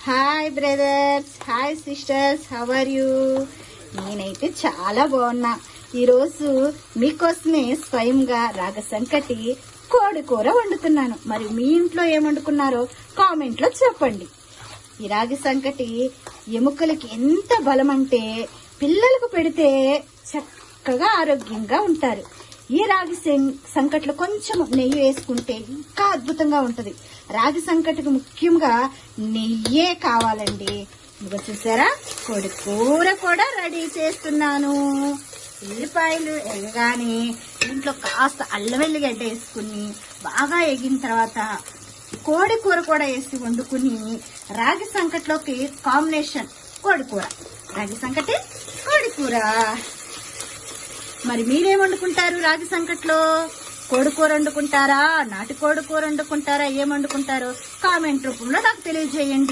Hi brothers, hi sisters, how are you? నేనైతే చాలా బాగున్నా. ఈరోజు మీకోసమే స్వయంగా రాగ సంకటి కోడి కూర వండుతున్నాను. మరి మీ ఇంట్లో ఏం వండుకున్నారో కామెంట్ లో చెప్పండి. ఈ రాగి సంకటి ఎముకలకి ఎంత బలం అంటే పిల్లలకు పెడితే చక్కగా ఆరోగ్యంగా ఉంటారు. ఈ రాగి సంకట్లో కొంచెం నెయ్యి వేసుకుంటే ఇంకా అద్భుతంగా ఉంటది. రాగి సంకటికి ముఖ్యంగా నెయ్యే కావాలండి. ఇదిగో చూసారా, కోడి కూర కూడా రెడీ చేస్తున్నాను. ఉల్లిపాయలు ఎగగానే దీంట్లో కాస్త అల్లం వెల్లిగడ్డ వేసుకుని బాగా ఎగిన తర్వాత కోడి కూర కూడా వేసి వండుకుని రాగి సంకట్లోకి కాంబినేషన్ కోడి కూర, రాగి సంకటి కోడి కూర. మరి మీరేం వండుకుంటారు? రాగి సంకట్లో కోడి కూర వండుకుంటారా, నాటుకోడి కూర వండుకుంటారా, ఏం వండుకుంటారో కామెంట్ రూపంలో నాకు తెలియజేయండి.